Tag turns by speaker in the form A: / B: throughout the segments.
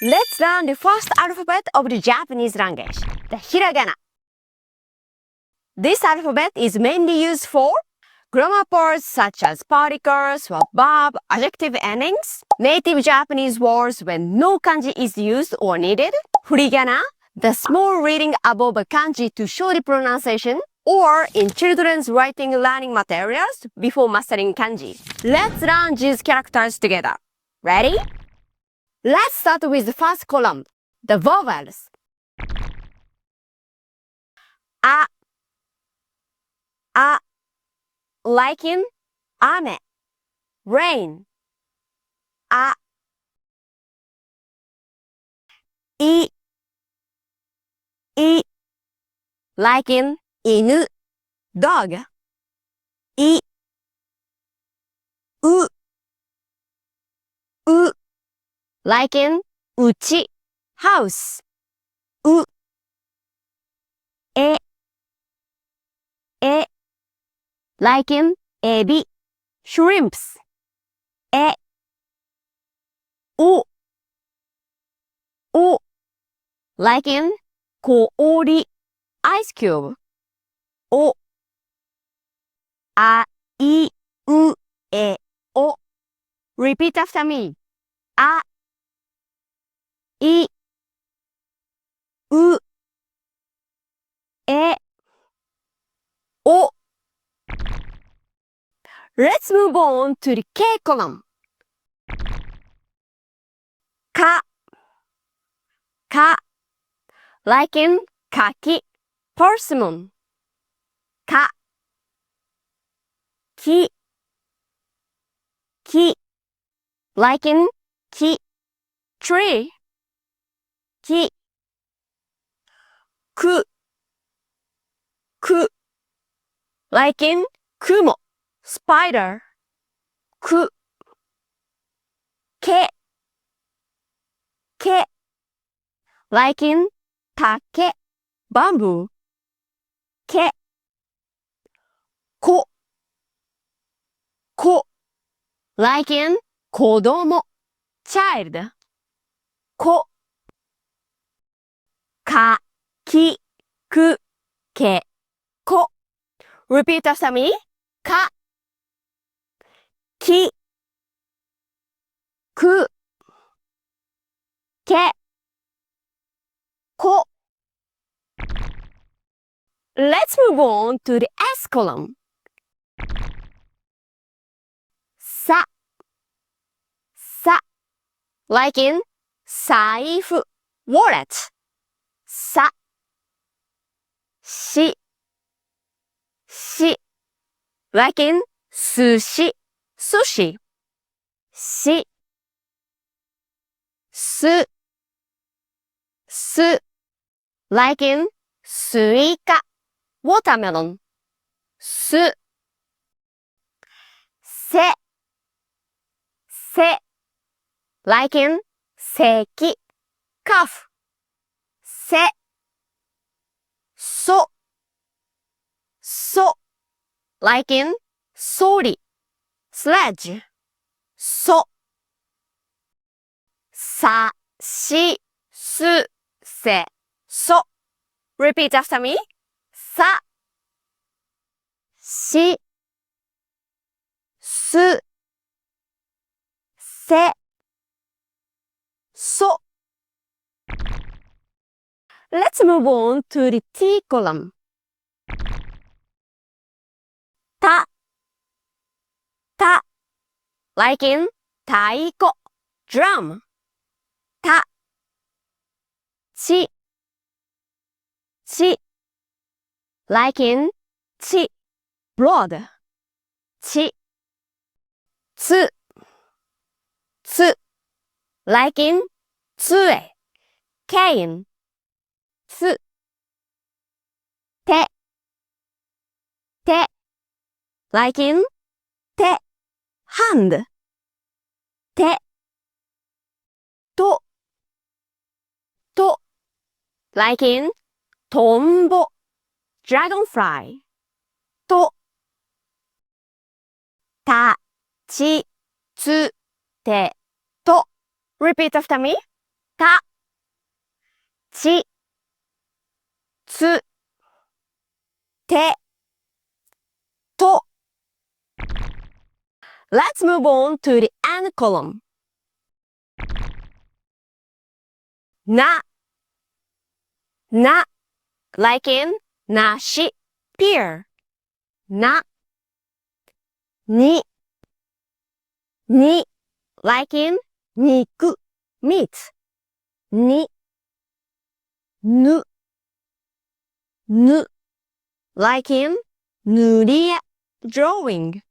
A: Let's learn the first alphabet of the Japanese language, the Hiragana. This alphabet is mainly used for grammar parts such as particles, verb, adjective endings, native Japanese words when no kanji is used or needed, hiragana, the small reading above a kanji to show the pronunciation, or in children's writing learning materials before mastering kanji. Let's learn these characters together. Ready? Let's start with the first column, the vowels. A, like in ame, rain. A, I, like in inu, dog. I, u, like in uchi, house. U, e, like in ebi, shrimps. E, o, like in koori, ice cube. O, a, I, u, e, o. Repeat after me. A, I, u, e, o. Let's move on to the K column. Ka, like in kaki, persimmon. Ka, ki, like in ki, tree. Ki, ku, like in kumo, spider. Ku, ke, like in take, bamboo. Ke, ko, like in kodomo, child. Ko, ka, ki, ku, ke, ko. Repeat after me. Ka, ki, ku, ke, ko. Let's move on to the S column. Sa, like in saifu, wallet. Sa, shi, like in sushi, shi, su, like in suika, watermelon. Su, se, like in seki, cough. Se, so, like in sori, sledge. So, sa, shi, su, se, so. Repeat after me. Sa, shi, su, se, so. Let's move on to the T column. Ta, like in taiko, drum. Ta, chi, like in chi, blood. Chi, tsu, like in tsue, cane. Tsu, te, like in te, hand. Te, to, like in tombo, dragonfly. To, ta, chi, tsu, te, to. Repeat after me. か、ち、つ、て、と。Let's move on to the end column. な、like in 梨、pear. な、に、like in 肉、meat. に、ぬ、like in 塗り絵、drawing.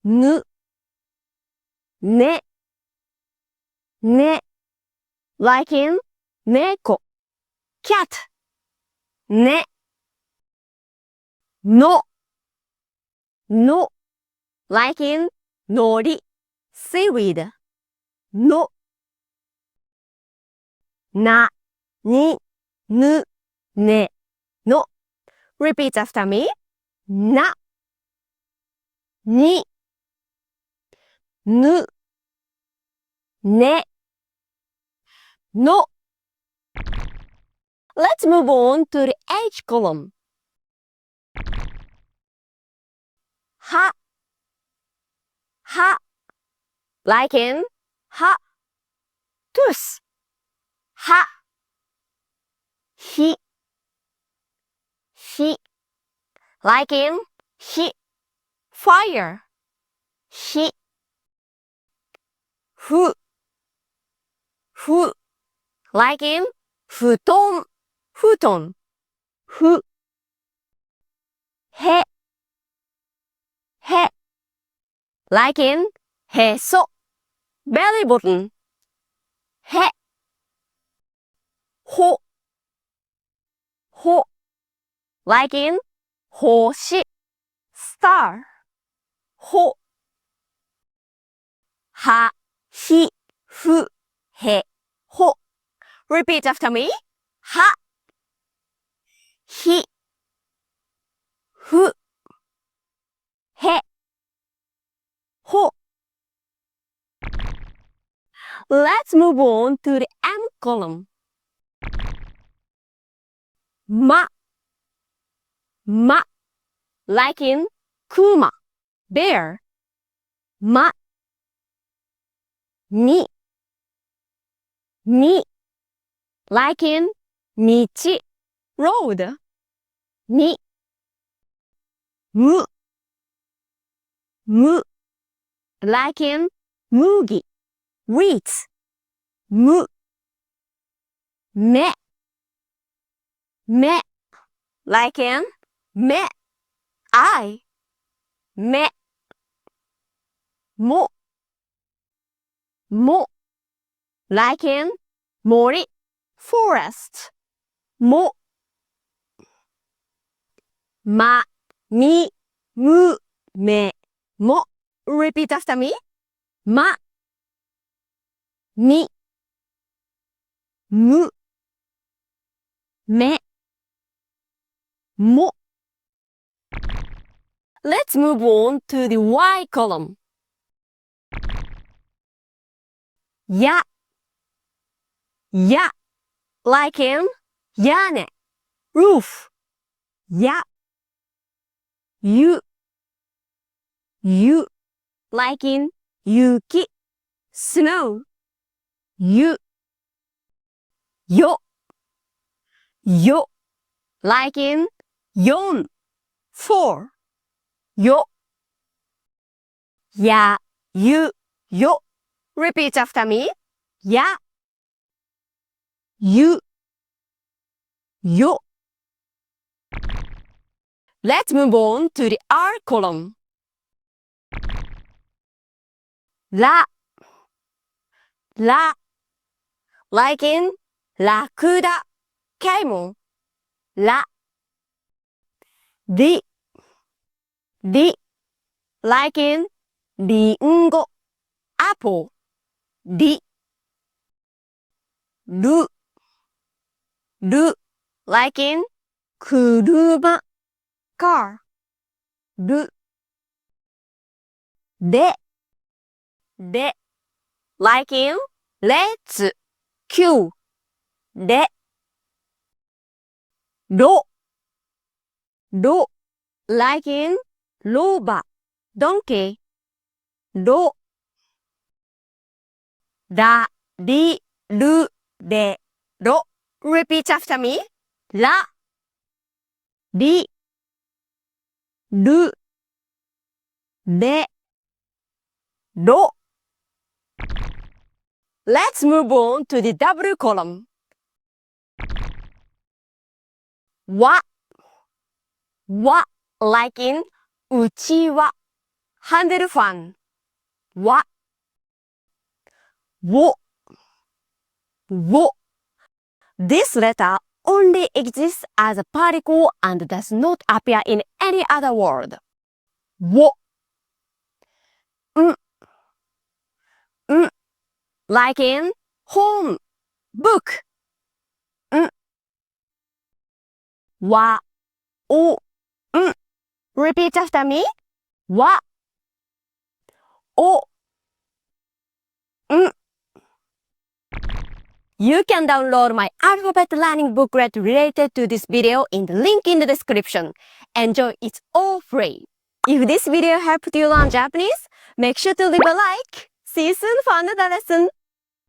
A: ぬ、ね、like in 猫、cat. ね、の、like in 海苔、seaweed. の、な、に、ぬ、ね、の。Repeat after me. な、に、ぬ、ね、の。Let's move on to the H column. は、like in は、tooth. は、ひ、like in ひ、fire. ひ、ふ、like in 布団、ふ、へ、like in へそ、belly button. へ、ほ、like in 星、star. ほ、は、ひ、ふ、へ、ほ。Repeat after me. は、ひ、ふ、へ、ほ。Let's move on to the M column. ま、like in クマ、bear. ま、に、like in 道、road. に、む、like in 麦、wheat. む、め、like in め、eye. め、も、like in 森、forest. も、ま、み、む、め、も。Repeat after me. ま、み、む、め、も。Let's move on to the Y column. や、like in 屋根、roof. や、ゆ、like in 雪、snow. ゆ、よ、like in 4、4. よ、や、ゆ、よ。Repeat after me. や、ゆ、よ。Let's move on to the R column. ら、like in ラクダ、camel. ら、り、like in りんご、apple. り、る、like in 車、car. る、で、like in let's, Q. れ、ろ、ろ、like in 老婆、donkey、ろ、ら、り、る、れ、ろ。Repeat after me. ら、り、る、れ、ろ。Let's move on to the double column. わ、わ、like in うちわ、ハンデルファン。わ、wo, wo. This letter only exists as a particle and does not appear in any other word. Wo. Like in home, book. Wa, o, Repeat after me. Wa, o, You can download my alphabet learning booklet related to this video in the link in the description. Enjoy, it's all free. If this video helped you learn Japanese, make sure to leave a like. See you soon for another lesson.